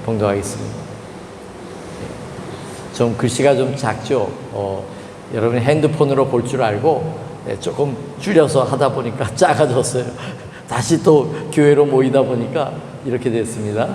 봉독하겠습니다. 좀 글씨가 좀 작죠? 여러분이 핸드폰으로 볼 줄 알고 조금 줄여서 하다 보니까 작아졌어요. 다시 또 교회로 모이다 보니까 이렇게 됐습니다.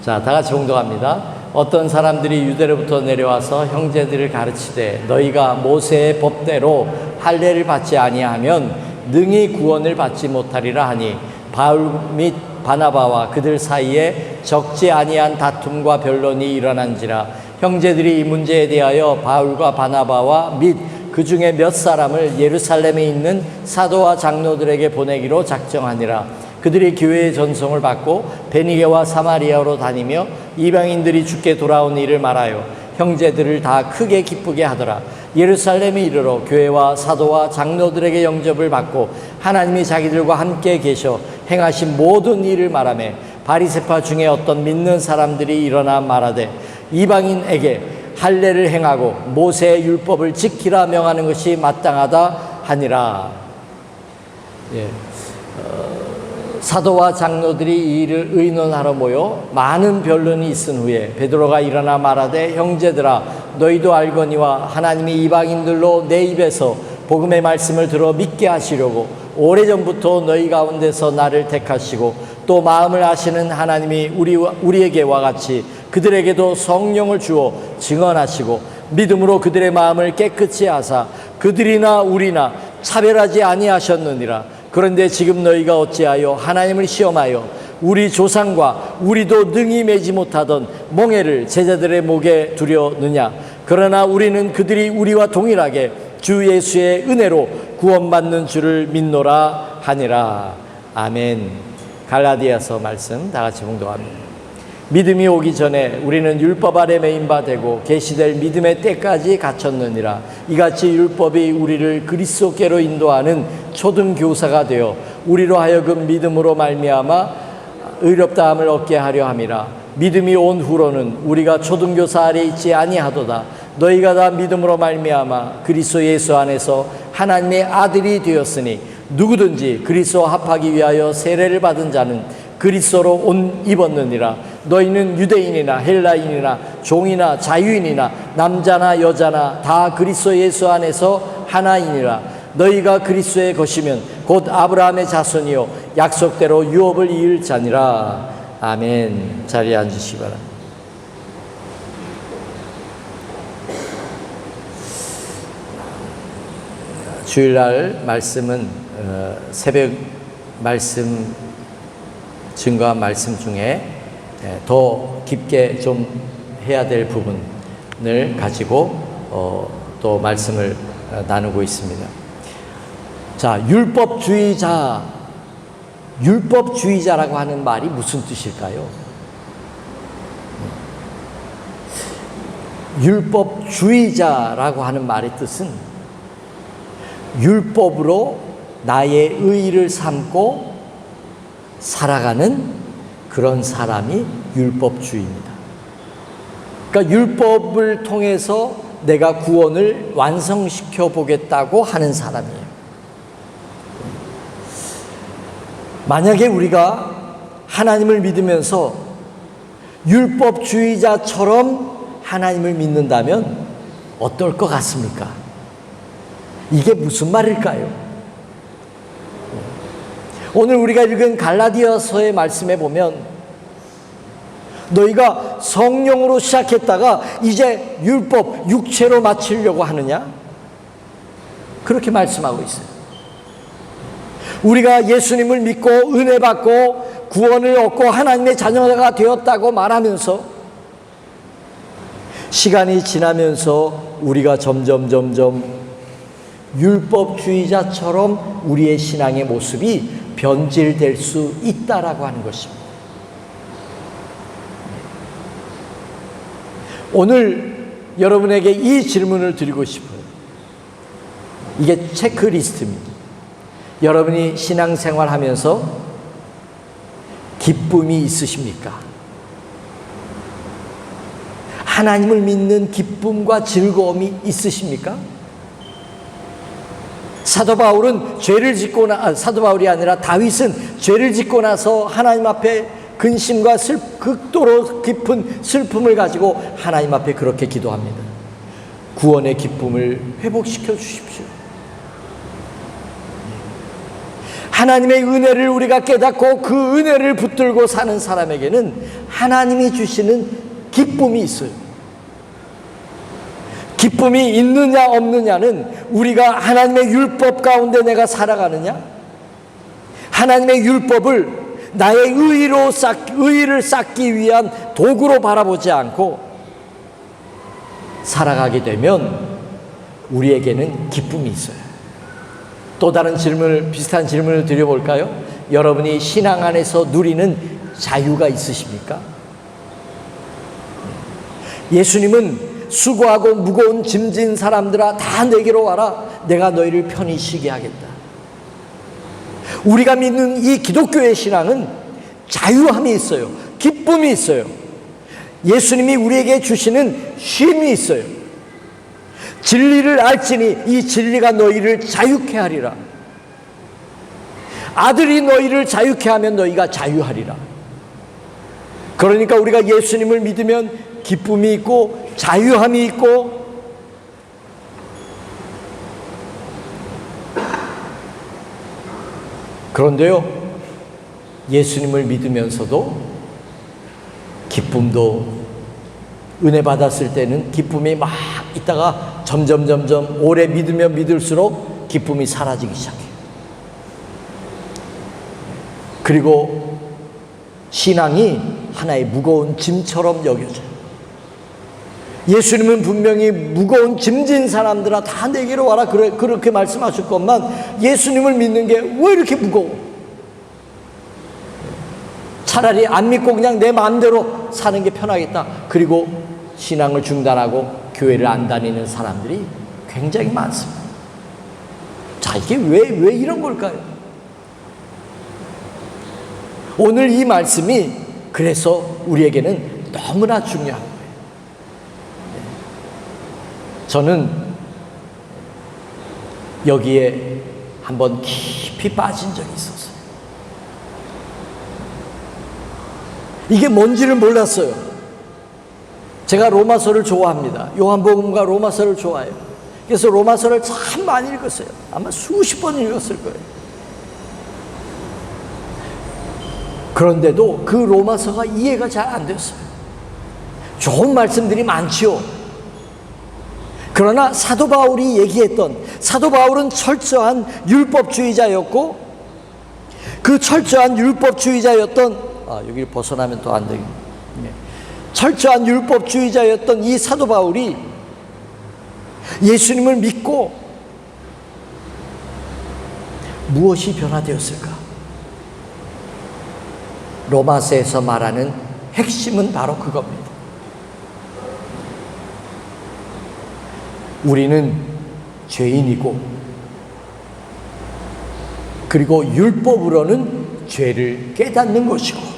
자, 다 같이 봉독합니다. 어떤 사람들이 유대로부터 내려와서 형제들을 가르치되 너희가 모세의 법대로 할례를 받지 아니하면 능히 구원을 받지 못하리라 하니 바울 및 바나바와 그들 사이에 적지 아니한 다툼과 변론이 일어난지라 형제들이 이 문제에 대하여 바울과 바나바와 및 그 중에 몇 사람을 예루살렘에 있는 사도와 장로들에게 보내기로 작정하니라. 그들이 교회의 전송을 받고 베니게와 사마리아로 다니며 이방인들이 주께 돌아온 일을 말하여 형제들을 다 크게 기쁘게 하더라. 예루살렘에 이르러 교회와 사도와 장로들에게 영접을 받고 하나님이 자기들과 함께 계셔 행하신 모든 일을 말하며 바리새파 중에 어떤 믿는 사람들이 일어나 말하되 이방인에게 할례를 행하고 모세의 율법을 지키라 명하는 것이 마땅하다 하니라. 사도와 장로들이 이 일을 의논하러 모여 많은 변론이 있은 후에 베드로가 일어나 말하되 형제들아 너희도 알거니와 하나님이 이방인들로 내 입에서 복음의 말씀을 들어 믿게 하시려고 오래전부터 너희 가운데서 나를 택하시고 또 마음을 아시는 하나님이 우리에게와 같이 그들에게도 성령을 주어 증언하시고 믿음으로 그들의 마음을 깨끗이 하사 그들이나 우리나 차별하지 아니하셨느니라. 그런데 지금 너희가 어찌하여 하나님을 시험하여 우리 조상과 우리도 능히 매지 못하던 멍에를 제자들의 목에 두려느냐. 그러나 우리는 그들이 우리와 동일하게 주 예수의 은혜로 구원받는 줄을 믿노라 하니라. 아멘. 갈라디아서 말씀 다 같이 봉독합니다. 믿음이 오기 전에 우리는 율법 아래 매인 바 되고 계시될 믿음의 때까지 갇혔느니라. 이같이 율법이 우리를 그리스도께로 인도하는 초등교사가 되어 우리로 하여금 믿음으로 말미암아 의롭다함을 얻게 하려 함이라. 믿음이 온 후로는 우리가 초등교사 아래 있지 아니하도다. 너희가 다 믿음으로 말미암아 그리스도 예수 안에서 하나님의 아들이 되었으니 누구든지 그리스도 합하기 위하여 세례를 받은 자는 그리스도로 옷 입었느니라. 너희는 유대인이나 헬라인이나 종이나 자유인이나 남자나 여자나 다 그리스도 예수 안에서 하나이니라. 너희가 그리스도의 것이면 곧 아브라함의 자손이요 약속대로 유업을 이을 자니라. 아멘. 자리에 앉으시기 바랍니다. 주일날 말씀은 새벽 말씀 증거한 말씀 중에 더 깊게 좀 해야 될 부분을 가지고 또 말씀을 나누고 있습니다. 자, 율법주의자라고 하는 말이 무슨 뜻일까요? 율법주의자라고 하는 말의 뜻은 율법으로 나의 의의를 삼고 살아가는 그런 사람이 율법주의입니다. 그러니까 율법을 통해서 내가 구원을 완성시켜 보겠다고 하는 사람이에요. 만약에 우리가 하나님을 믿으면서 율법주의자처럼 하나님을 믿는다면 어떨 것 같습니까? 이게 무슨 말일까요? 오늘 우리가 읽은 갈라디아서의 말씀에 보면 너희가 성령으로 시작했다가 이제 율법, 육체로 마치려고 하느냐? 그렇게 말씀하고 있어요. 우리가 예수님을 믿고 은혜 받고 구원을 얻고 하나님의 자녀가 되었다고 말하면서 시간이 지나면서 우리가 점점 율법주의자처럼 우리의 신앙의 모습이 변질될 수 있다라고 하는 것입니다. 오늘 여러분에게 이 질문을 드리고 싶어요. 이게 체크리스트입니다. 여러분이 신앙생활 하면서 기쁨이 있으십니까? 하나님을 믿는 기쁨과 즐거움이 있으십니까? 사도 바울이 아니라 다윗은 죄를 짓고 나서 하나님 앞에 근심과 극도로 깊은 슬픔을 가지고 하나님 앞에 그렇게 기도합니다. 구원의 기쁨을 회복시켜 주십시오. 하나님의 은혜를 우리가 깨닫고 그 은혜를 붙들고 사는 사람에게는 하나님이 주시는 기쁨이 있어요. 기쁨이 있느냐 없느냐는 우리가 하나님의 율법 가운데 내가 살아가느냐, 하나님의 율법을 나의 의의를 쌓기 위한 도구로 바라보지 않고 살아가게 되면 우리에게는 기쁨이 있어요. 또 다른 비슷한 질문을 드려볼까요? 여러분이 신앙 안에서 누리는 자유가 있으십니까? 예수님은 수고하고 무거운 짐진 사람들아 다 내게로 와라, 내가 너희를 편히 쉬게 하겠다. 우리가 믿는 이 기독교의 신앙은 자유함이 있어요. 기쁨이 있어요. 예수님이 우리에게 주시는 쉼이 있어요. 진리를 알지니 이 진리가 너희를 자유케 하리라. 아들이 너희를 자유케 하면 너희가 자유하리라. 그러니까 우리가 예수님을 믿으면 기쁨이 있고 자유함이 있고, 그런데요, 예수님을 믿으면서도 기쁨도 은혜 받았을 때는 기쁨이 막 있다가 점점 오래 믿으면 믿을수록 기쁨이 사라지기 시작해요. 그리고 신앙이 하나의 무거운 짐처럼 여겨져요. 예수님은 분명히 무거운 짐진 사람들아 다 내게로 와라 그렇게 말씀하실 것만, 예수님을 믿는 게 왜 이렇게 무거워? 차라리 안 믿고 그냥 내 마음대로 사는 게 편하겠다. 그리고 신앙을 중단하고 교회를 안 다니는 사람들이 굉장히 많습니다. 자, 이게 왜 이런 걸까요? 오늘 이 말씀이 그래서 우리에게는 너무나 중요한 거예요. 저는 여기에 한번 깊이 빠진 적이 있었어요. 이게 뭔지를 몰랐어요. 제가 로마서를 좋아합니다. 요한복음과 로마서를 좋아해요. 그래서 로마서를 참 많이 읽었어요. 아마 수십 번 읽었을 거예요. 그런데도 그 로마서가 이해가 잘 안 됐어요. 좋은 말씀들이 많지요. 그러나 사도 바울이 얘기했던, 사도 바울은 철저한 율법주의자였고, 그 철저한 율법주의자였던, 여기를 벗어나면 또 안 되겠네. 철저한 율법주의자였던 이 사도 바울이 예수님을 믿고 무엇이 변화되었을까? 로마서에서 말하는 핵심은 바로 그겁니다. 우리는 죄인이고, 그리고 율법으로는 죄를 깨닫는 것이고,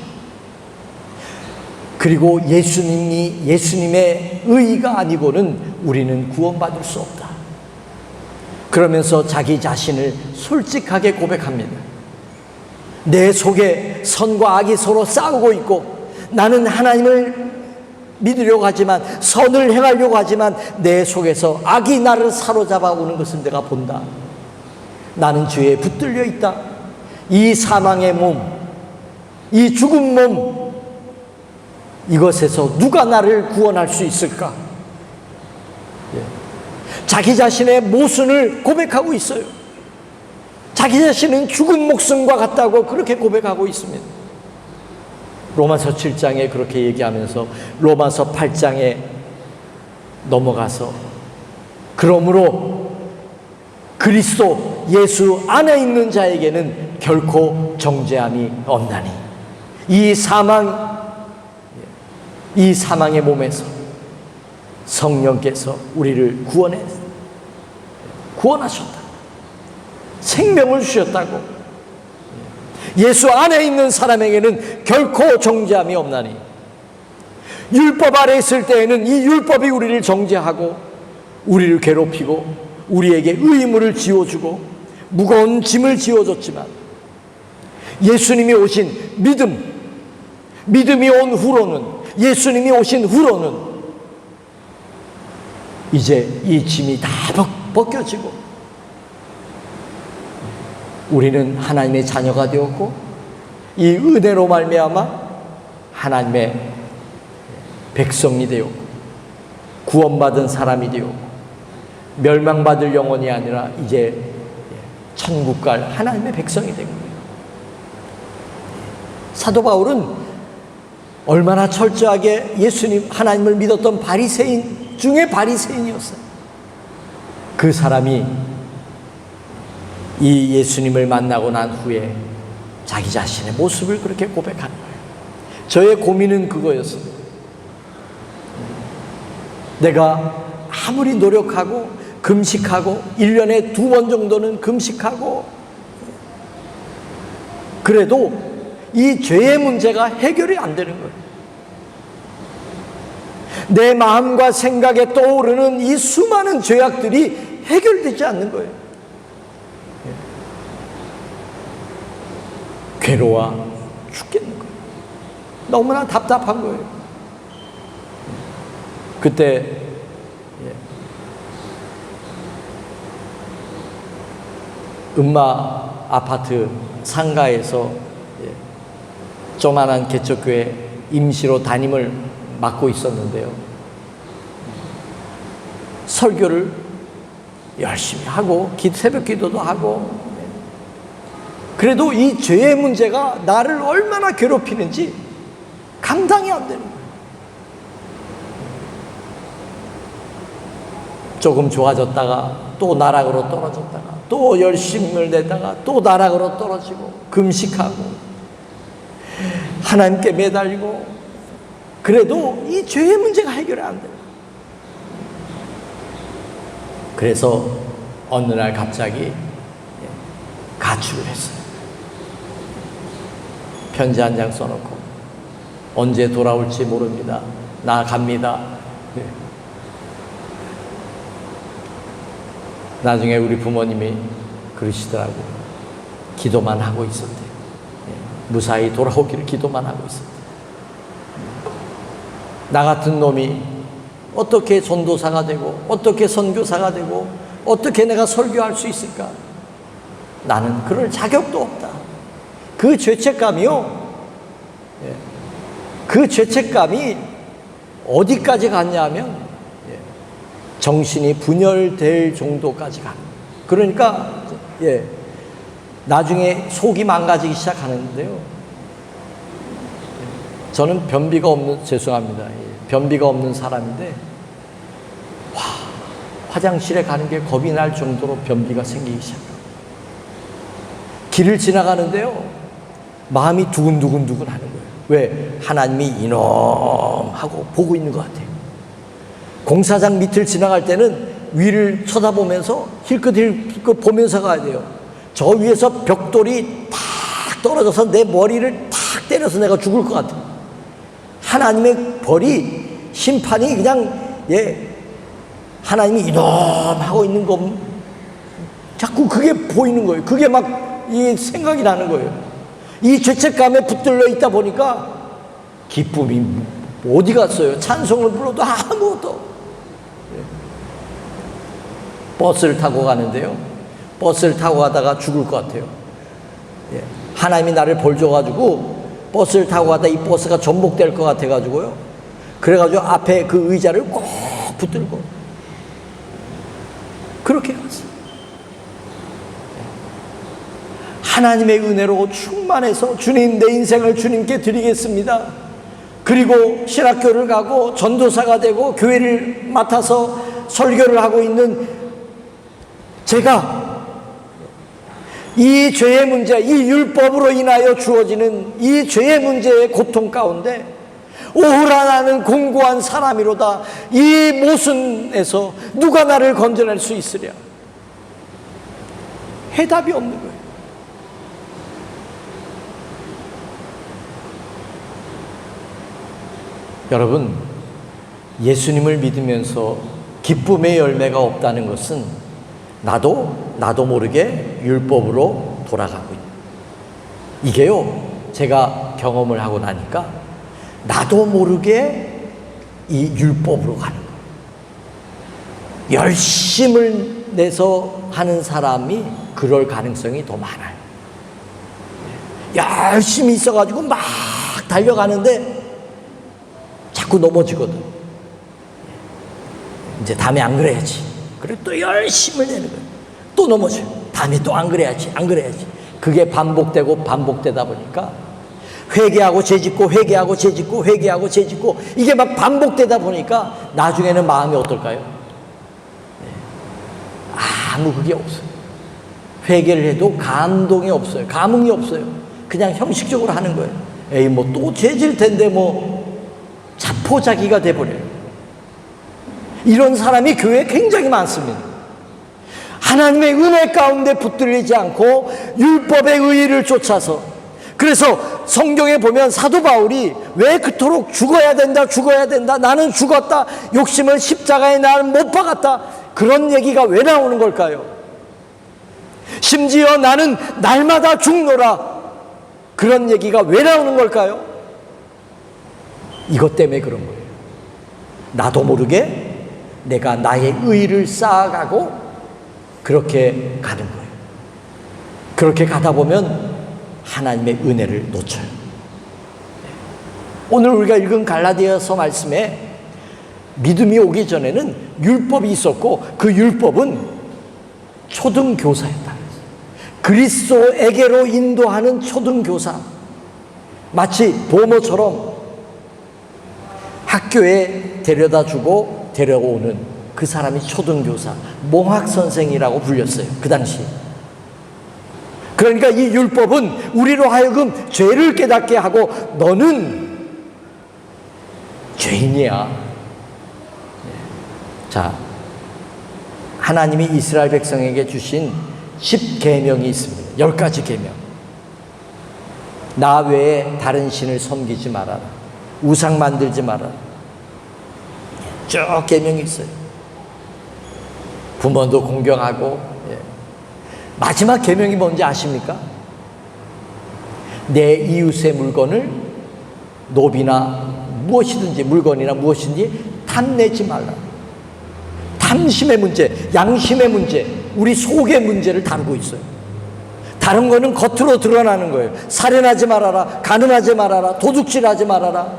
그리고 예수님의 의의가 아니고는 우리는 구원받을 수 없다. 그러면서 자기 자신을 솔직하게 고백합니다. 내 속에 선과 악이 서로 싸우고 있고, 나는 하나님을 믿으려고 하지만, 선을 행하려고 하지만 내 속에서 악이 나를 사로잡아 오는 것을 내가 본다. 나는 죄에 붙들려 있다. 이 사망의 몸, 이 죽은 몸, 이것에서 누가 나를 구원할 수 있을까? 자기 자신의 모순을 고백하고 있어요. 자기 자신은 죽은 목숨과 같다고 그렇게 고백하고 있습니다. 로마서 7장에 그렇게 얘기하면서 로마서 8장에 넘어가서, 그러므로 그리스도 예수 안에 있는 자에게는 결코 정죄함이 없나니, 이 사망의 몸에서 성령께서 우리를 구원하셨다. 생명을 주셨다고. 예수 안에 있는 사람에게는 결코 정죄함이 없나니, 율법 아래 있을 때에는 이 율법이 우리를 정죄하고 우리를 괴롭히고 우리에게 의무를 지어주고 무거운 짐을 지어줬지만, 예수님이 오신 믿음, 믿음이 온 후로는, 예수님이 오신 후로는 이제 이 짐이 다 벗겨지고 우리는 하나님의 자녀가 되었고 이 은혜로 말미암아 하나님의 백성이 되었고 구원받은 사람이 되었고 멸망받을 영혼이 아니라 이제 천국 갈 하나님의 백성이 된 거예요. 사도 바울은 얼마나 철저하게 예수님 하나님을 믿었던 바리새인 중에 바리새인이었어요. 그 사람이 이 예수님을 만나고 난 후에 자기 자신의 모습을 그렇게 고백하는 거예요. 저의 고민은 그거였어요. 내가 아무리 노력하고 금식하고 1년에 2번 정도는 금식하고 그래도 이 죄의 문제가 해결이 안 되는 거예요. 내 마음과 생각에 떠오르는 이 수많은 죄악들이 해결되지 않는 거예요. 괴로워 죽겠는 거예요. 너무나 답답한 거예요. 그때 음마 아파트 상가에서 조만한 개척교회 임시로 담임을 맡고 있었는데요. 설교를 열심히 하고 새벽 기도도 하고 그래도 이 죄의 문제가 나를 얼마나 괴롭히는지 감당이 안 되는 거예요. 조금 좋아졌다가 또 나락으로 떨어졌다가 또 열심을 내다가 또 나락으로 떨어지고 금식하고 하나님께 매달리고 그래도 이 죄의 문제가 해결이 안 돼요. 그래서 어느 날 갑자기 가출을 했어요. 편지 한 장 써놓고 언제 돌아올지 모릅니다. 나 갑니다. 나중에 우리 부모님이 그러시더라고요. 기도만 하고 있었대요. 무사히 돌아오기를 기도만 하고 있었대요. 나 같은 놈이 어떻게 전도사가 되고 어떻게 선교사가 되고 어떻게 내가 설교할 수 있을까? 나는 그럴 자격도 없다. 그 죄책감이요. 그 죄책감이 어디까지 갔냐면 정신이 분열될 정도까지 가. 그러니까 나중에 속이 망가지기 시작하는데요. 저는 변비가 없는 죄송합니다. 변비가 없는 사람인데 화장실에 가는 게 겁이 날 정도로 변비가 생기기 시작해요. 길을 지나가는데요. 마음이 두근두근 하는 거예요. 왜? 하나님이 이놈 하고 보고 있는 것 같아요. 공사장 밑을 지나갈 때는 위를 쳐다보면서 힐끗힐끗 보면서 가야 돼요. 저 위에서 벽돌이 탁 떨어져서 내 머리를 탁 때려서 내가 죽을 것 같아요. 하나님의 벌이 심판이 그냥 하나님이 이놈 하고 있는 거 자꾸 그게 보이는 거예요. 그게 막 이 생각이 나는 거예요. 이 죄책감에 붙들려 있다 보니까 기쁨이 어디 갔어요? 찬송을 불러도 아무것도. 버스를 타고 가는데요. 버스를 타고 가다가 죽을 것 같아요. 하나님이 나를 벌 줘가지고 버스를 타고 가다 이 버스가 전복될 것 같아가지고요. 그래가지고 앞에 그 의자를 꼭 붙들고 그렇게 갔어요. 하나님의 은혜로 충만해서 주님 내 인생을 주님께 드리겠습니다. 그리고 신학교를 가고 전도사가 되고 교회를 맡아서 설교를 하고 있는 제가 이 죄의 문제, 이 율법으로 인하여 주어지는 이 죄의 문제의 고통 가운데 오호라 나는 공고한 사람이로다. 이 모순에서 누가 나를 건져낼 수 있으랴. 해답이 없는 거예요. 여러분, 예수님을 믿으면서 기쁨의 열매가 없다는 것은 나도 모르게 율법으로 돌아가고 있는 이게요. 제가 경험을 하고 나니까 나도 모르게 이 율법으로 가는 거예요. 열심을 내서 하는 사람이 그럴 가능성이 더 많아요. 열심히 있어가지고 막 달려가는데 자꾸 넘어지거든. 이제 다음에 안 그래야지. 그래 또 열심을 내는 거예요. 또 넘어져요. 다음에 또 안 그래야지, 안 그래야지. 그게 반복되고 반복되다 보니까 회개하고 죄짓고 회개하고 죄짓고 회개하고 죄짓고 이게 막 반복되다 보니까 나중에는 마음이 어떨까요? 아무 그게 없어요. 회개를 해도 감동이 없어요. 감흥이 없어요. 그냥 형식적으로 하는 거예요. 에이 뭐 또 죄질 텐데 뭐 자포자기가 돼버려요. 이런 사람이 교회에 굉장히 많습니다. 하나님의 은혜 가운데 붙들리지 않고 율법의 의의를 쫓아서, 그래서 성경에 보면 사도 바울이 왜 그토록 죽어야 된다 죽어야 된다 나는 죽었다 욕심을 십자가에 나는 못 박았다 그런 얘기가 왜 나오는 걸까요? 심지어 나는 날마다 죽노라 그런 얘기가 왜 나오는 걸까요? 이것 때문에 그런 거예요. 나도 모르게 내가 나의 의의를 쌓아가고 그렇게 가는 거예요. 그렇게 가다 보면 하나님의 은혜를 놓쳐요. 오늘 우리가 읽은 갈라디아서 말씀에 믿음이 오기 전에는 율법이 있었고 그 율법은 초등교사였다. 그리스도에게로 인도하는 초등교사, 마치 보모처럼 학교에 데려다주고 데려오는 그 사람이 초등교사, 몽학선생이라고 불렸어요. 그 당시. 그러니까 이 율법은 우리로 하여금 죄를 깨닫게 하고 너는 죄인이야. 자, 하나님이 이스라엘 백성에게 주신 10계명이 있습니다. 10가지 계명. 나 외에 다른 신을 섬기지 말아라. 우상 만들지 말아라. 쭉 계명이 있어요. 부모도 공경하고. 마지막 계명이 뭔지 아십니까? 내 이웃의 물건을 노비나 무엇이든지 물건이나 무엇인지 탐내지 말라. 탐심의 문제, 양심의 문제, 우리 속의 문제를 다루고 있어요. 다른 거는 겉으로 드러나는 거예요. 살인하지 말아라, 간음하지 말아라, 도둑질하지 말아라.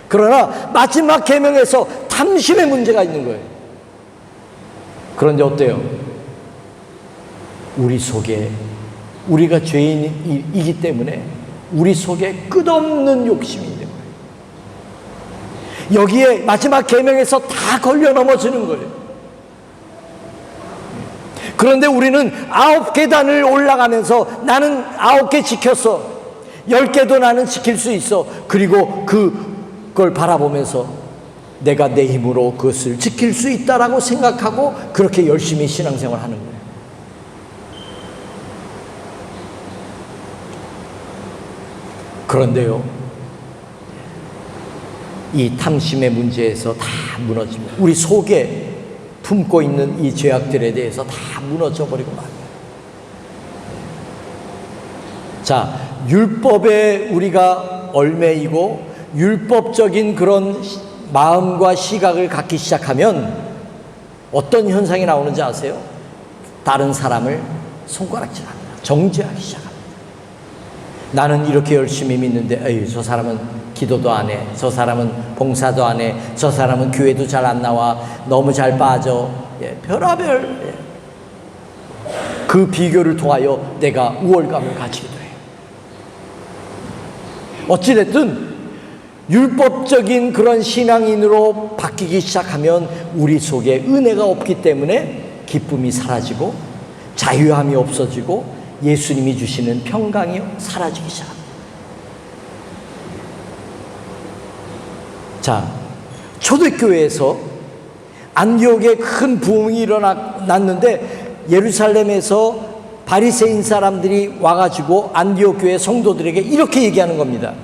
그러나 마지막 계명에서 탐심의 문제가 있는 거예요. 그런데 어때요? 우리 속에, 우리가 죄인이기 때문에 우리 속에 끝없는 욕심이 있는 거예요. 여기에 마지막 계명에서 다 걸려 넘어지는 거예요. 그런데 우리는 9계단을 올라가면서 나는 9개 지켰어, 10개도 나는 지킬 수 있어. 그리고 그걸 바라보면서 내가 내 힘으로 그것을 지킬 수 있다라고 생각하고 그렇게 열심히 신앙생활 하는 거예요. 그런데요, 이 탐심의 문제에서 다 무너집니다. 우리 속에 품고 있는 이 죄악들에 대해서 다 무너져 버리고 말아요. 자, 율법에 우리가 얽매이고 율법적인 그런 마음과 시각을 갖기 시작하면 어떤 현상이 나오는지 아세요? 다른 사람을 손가락질합니다. 정죄하기 시작합니다. 나는 이렇게 열심히 믿는데 에이, 저 사람은 기도도 안 해, 저 사람은 봉사도 안 해, 저 사람은 교회도 잘 안 나와, 너무 잘 빠져. 별하별 그 비교를 통하여 내가 우월감을 가지기도 해요. 어찌됐든 율법적인 그런 신앙인으로 바뀌기 시작하면 우리 속에 은혜가 없기 때문에 기쁨이 사라지고 자유함이 없어지고 예수님이 주시는 평강이 사라지기 시작합니다. 자, 초대교회에서 안디옥에 큰 부흥이 일어났는데 예루살렘에서 바리새인 사람들이 와가지고 안디옥 교회 성도들에게 이렇게 얘기하는 겁니다.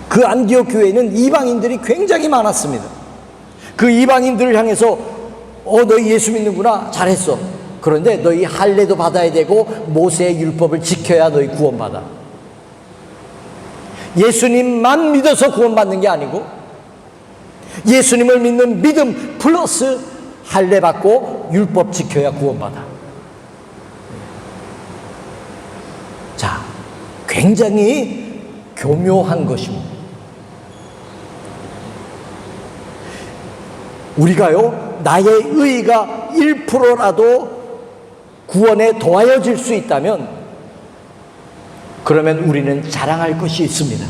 그 안디옥 교회는 이방인들이 굉장히 많았습니다. 그 이방인들을 향해서 너희 예수 믿는구나, 잘했어. 그런데 너희 할례도 받아야 되고 모세의 율법을 지켜야 너희 구원받아. 예수님만 믿어서 구원받는 게 아니고 예수님을 믿는 믿음 플러스 할례 받고 율법 지켜야 구원받아. 자, 굉장히 교묘한 것입니다. 우리가요, 나의 의의가 1%라도 구원에 더하여질 수 있다면 그러면 우리는 자랑할 것이 있습니다.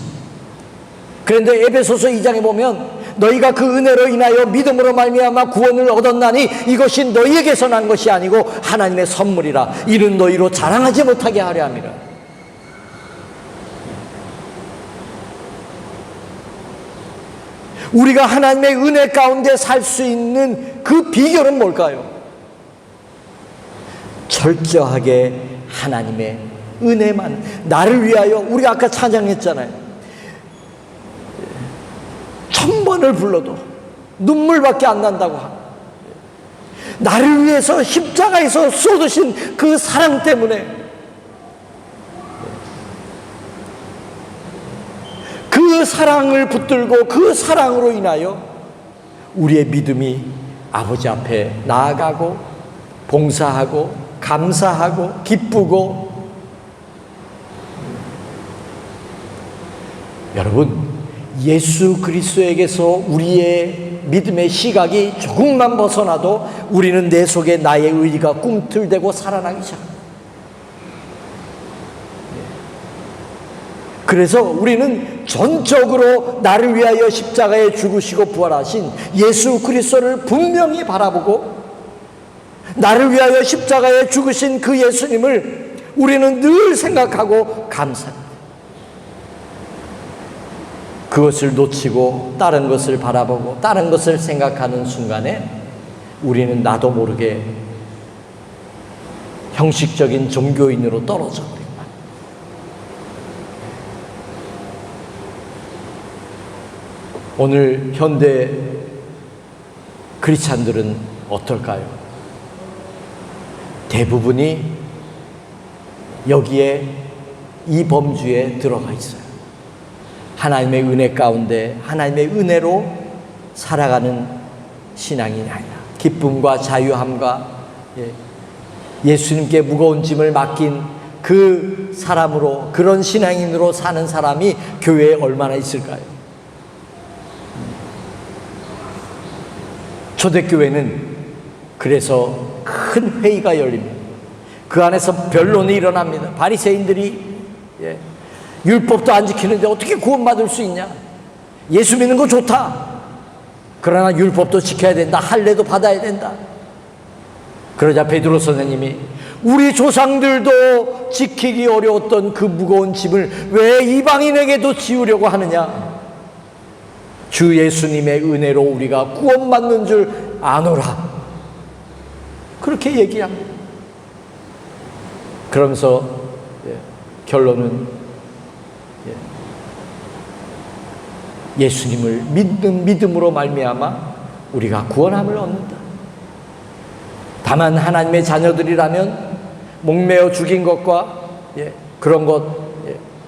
그런데 에베소서 2장에 보면 너희가 그 은혜로 인하여 믿음으로 말미암아 구원을 얻었나니 이것이 너희에게서 난 것이 아니고 하나님의 선물이라. 이는 너희로 자랑하지 못하게 하려 함이라. 우리가 하나님의 은혜 가운데 살 수 있는 그 비결은 뭘까요? 철저하게 하나님의 은혜만, 나를 위하여. 우리가 아까 찬양했잖아요. 1000번을 불러도 눈물밖에 안 난다고. 나를 위해서 십자가에서 쏟으신 그 사랑 때문에, 그 사랑을 붙들고 그 사랑으로 인하여 우리의 믿음이 아버지 앞에 나아가고 봉사하고 감사하고 기쁘고. 여러분, 예수 그리스도에게서 우리의 믿음의 시각이 조금만 벗어나도 우리는 내 속에 나의 의지가 꿈틀대고 살아나기 시작합니다. 그래서 우리는 전적으로 나를 위하여 십자가에 죽으시고 부활하신 예수 그리스도를 분명히 바라보고, 나를 위하여 십자가에 죽으신 그 예수님을 우리는 늘 생각하고 감사합니다. 그것을 놓치고 다른 것을 바라보고 다른 것을 생각하는 순간에 우리는 나도 모르게 형식적인 종교인으로 떨어져 버립니다. 오늘 현대 크리스찬들은 어떨까요? 대부분이 여기에, 이 범주에 들어가 있어요. 하나님의 은혜 가운데 하나님의 은혜로 살아가는 신앙이 아니라 기쁨과 자유함과 예수님께 무거운 짐을 맡긴 그 사람으로, 그런 신앙인으로 사는 사람이 교회에 얼마나 있을까요? 초대교회는 그래서 큰 회의가 열립니다. 그 안에서 변론이 일어납니다. 바리새인들이 율법도 안 지키는데 어떻게 구원받을 수 있냐? 예수 믿는 거 좋다. 그러나 율법도 지켜야 된다. 할례도 받아야 된다. 그러자 베드로 선생님이 우리 조상들도 지키기 어려웠던 그 무거운 짐을 왜 이방인에게도 지우려고 하느냐? 주 예수님의 은혜로 우리가 구원받는 줄 아노라. 그렇게 얘기합니다. 그러면서 결론은 예수님을 믿는 믿음으로 말미암아 우리가 구원함을 얻는다. 다만 하나님의 자녀들이라면 목매어 죽인 것과 그런 것,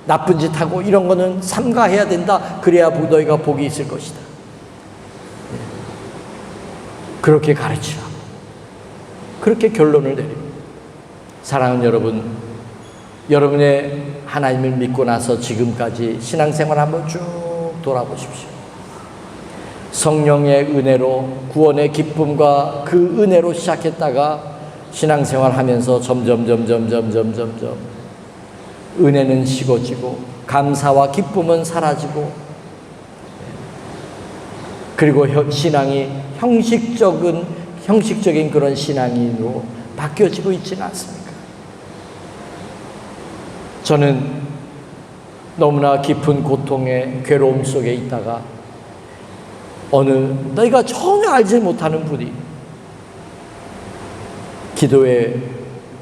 나쁜 짓 하고 이런 거는 삼가해야 된다. 그래야 너희가 복이 있을 것이다. 그렇게 가르치라고, 그렇게 결론을 내립니다. 사랑하는 여러분, 여러분의 하나님을 믿고 나서 지금까지 신앙생활 한번 쭉 돌아보십시오. 성령의 은혜로, 구원의 기쁨과 그 은혜로 시작했다가 신앙생활 하면서 점점 은혜는 식어지고 감사와 기쁨은 사라지고, 그리고 신앙이 형식적인 그런 신앙인으로 바뀌어지고 있지는 않습니까? 저는 너무나 깊은 고통의 괴로움 속에 있다가 어느 너희가 전혀 알지 못하는 분이 기도회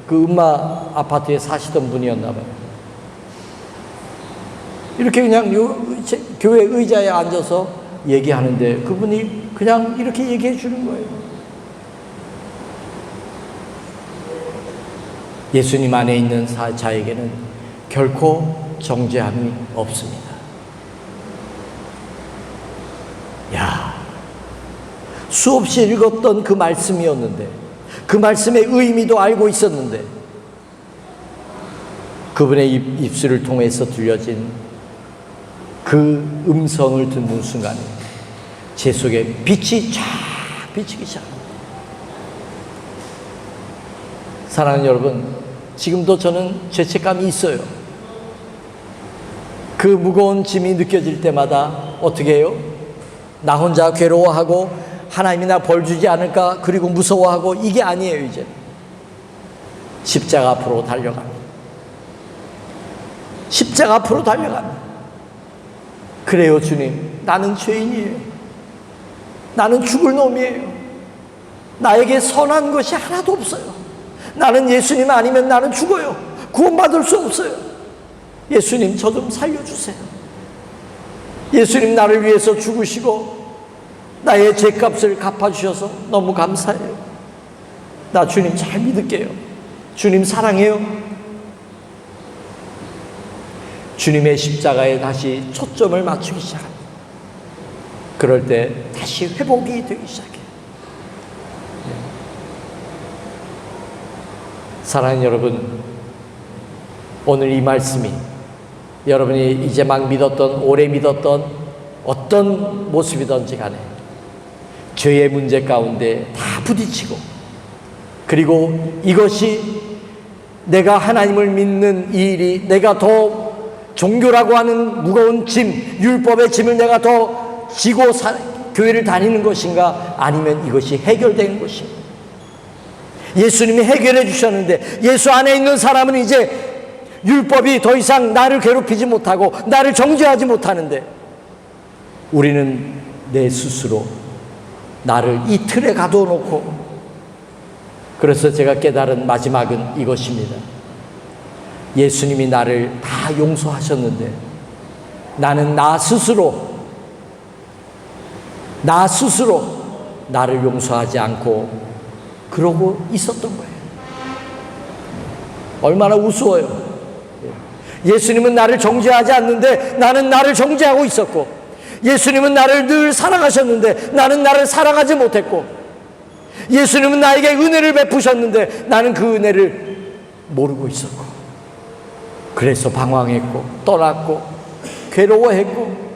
그 음마 아파트에 사시던 분이었나 봐요. 이렇게 그냥 교회 의자에 앉아서 얘기하는데 그분이 그냥 이렇게 얘기해 주는 거예요. 예수님 안에 있는 자에게는 결코 정죄함이 없습니다. 야, 수없이 읽었던 그 말씀이었는데, 그 말씀의 의미도 알고 있었는데, 그분의 입술을 통해서 들려진 그 음성을 듣는 순간에 제 속에 빛이 쫙 비치기 시작합니다. 사랑하는 여러분, 지금도 저는 죄책감이 있어요. 그 무거운 짐이 느껴질 때마다 어떻게 해요? 나 혼자 괴로워하고 하나님이 나 벌 주지 않을까, 그리고 무서워하고, 이게 아니에요. 이제 십자가 앞으로 달려갑니다. 십자가 앞으로 달려갑니다. 그래요, 주님, 나는 죄인이에요. 나는 죽을 놈이에요. 나에게 선한 것이 하나도 없어요. 나는 예수님 아니면 나는 죽어요. 구원받을 수 없어요. 예수님, 저 좀 살려주세요. 예수님, 나를 위해서 죽으시고 나의 죄값을 갚아주셔서 너무 감사해요. 나 주님 잘 믿을게요. 주님 사랑해요. 주님의 십자가에 다시 초점을 맞추기 시작합니다. 그럴 때 다시 회복이 되기 시작해요. 사랑하는 여러분, 오늘 이 말씀이 여러분이 이제 막 믿었던, 오래 믿었던 어떤 모습이든지 간에 죄의 문제 가운데 다 부딪히고, 그리고 이것이 내가 하나님을 믿는 이 일이 내가 더 종교라고 하는 무거운 짐, 율법의 짐을 내가 더 지고 교회를 다니는 것인가, 아니면 이것이 해결된 것인가. 예수님이 해결해 주셨는데, 예수 안에 있는 사람은 이제 율법이 더 이상 나를 괴롭히지 못하고 나를 정죄하지 못하는데, 우리는 내 스스로 나를 이 틀에 가둬놓고, 그래서 제가 깨달은 마지막은 이것입니다. 예수님이 나를 다 용서하셨는데 나는 나 스스로 나를 용서하지 않고 그러고 있었던 거예요. 얼마나 우스워요. 예수님은 나를 정죄하지 않는데 나는 나를 정죄하고 있었고, 예수님은 나를 늘 사랑하셨는데 나는 나를 사랑하지 못했고, 예수님은 나에게 은혜를 베푸셨는데 나는 그 은혜를 모르고 있었고, 그래서 방황했고 떠났고 괴로워했고.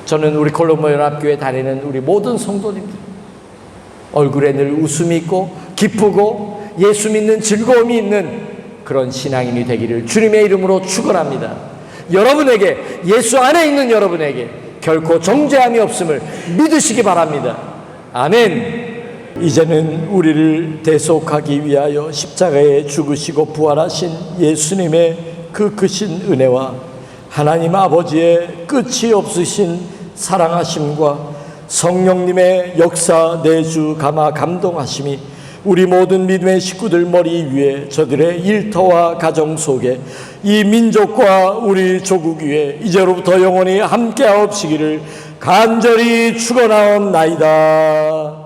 저는 우리 콜롬보 연합교회 다니는 우리 모든 성도님들 얼굴에 늘 웃음이 있고 기쁘고 예수 믿는 즐거움이 있는 그런 신앙인이 되기를 주님의 이름으로 축원합니다. 여러분에게, 예수 안에 있는 여러분에게 결코 정죄함이 없음을 믿으시기 바랍니다. 아멘. 이제는 우리를 대속하기 위하여 십자가에 죽으시고 부활하신 예수님의 그 크신 은혜와 하나님 아버지의 끝이 없으신 사랑하심과 성령님의 역사 내주 감화 감동하심이 우리 모든 믿음의 식구들 머리 위에, 저들의 일터와 가정 속에, 이 민족과 우리 조국 위에 이제로부터 영원히 함께하옵시기를 간절히 축원하옵나이다.